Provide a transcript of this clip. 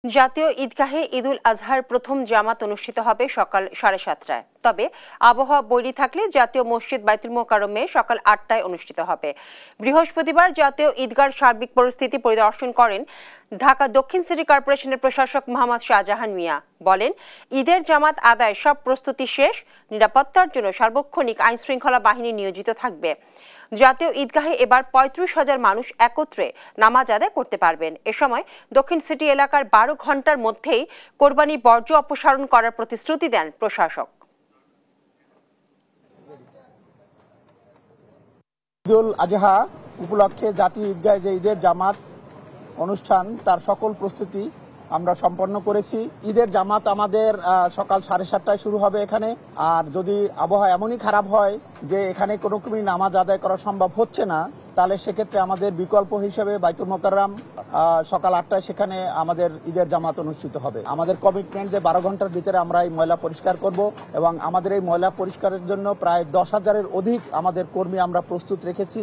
জাতীয় ঈদগাহে ঈদুল আজহার প্রথম জামাত অনুষ্ঠিত হবে সকাল 7:30টায়। তবে আবহাওয়া বৈরী থাকলে জাতীয় মসজিদ বাইতুল মোকাররমে সকাল 8টায় অনুষ্ঠিত হবে। বৃহস্পতিবার জাতীয় ঈদগাহর সার্বিক পরিস্থিতি পরিদর্শন করেন ঢাকা দক্ষিণ সিটি কর্পোরেশনের প্রশাসক মোহাম্মদ শাহজাহান মিয়া। বলেন, ঈদের জামাত আদায় সব প্রস্তুতি শেষ, নিরাপত্তার জন্য সার্বক্ষণিক আইনশৃঙ্খলা বাহিনী নিয়োজিত থাকবে। জাতীয় ঈদগাহে এবার 35,000 মানুষ একত্রে নামাজ আদায় করতে পারবেন। এ সময় দক্ষিণ সিটি এলাকার 12 ঘন্টার মধ্যেই কোরবানি বর্জ্য অপসারণ করার প্রতিশ্রুতি দেন প্রশাসক। ঈদুল আজহা উপলক্ষে জাতীয় ঈদগাহে যে ঈদের জামাত অনুষ্ঠান তার সকল প্রস্তুতি আমরা সম্পন্ন করেছি। ঈদের জামাত আমাদের সকাল 7:30টায় শুরু হবে এখানে। আর যদি আবহাওয়া এমনই খারাপ হয় যে এখানে কোনো রকমই নামাজ আদায় করা সম্ভব হচ্ছে না, তাহলে সেক্ষেত্রে আমাদের বিকল্প হিসেবে বাইতুল মোকাররম সকাল 8টায় সেখানে আমাদের ঈদের জামাত অনুষ্ঠিত হবে। আমাদের কমিটমেন্ট যে 12 ঘন্টার ভিতরে আমরা এই ময়লা পরিষ্কার করব এবং আমাদের এই ময়লা পরিষ্কারের জন্য প্রায় 10,000-এর অধিক আমাদের কর্মী আমরা প্রস্তুত রেখেছি।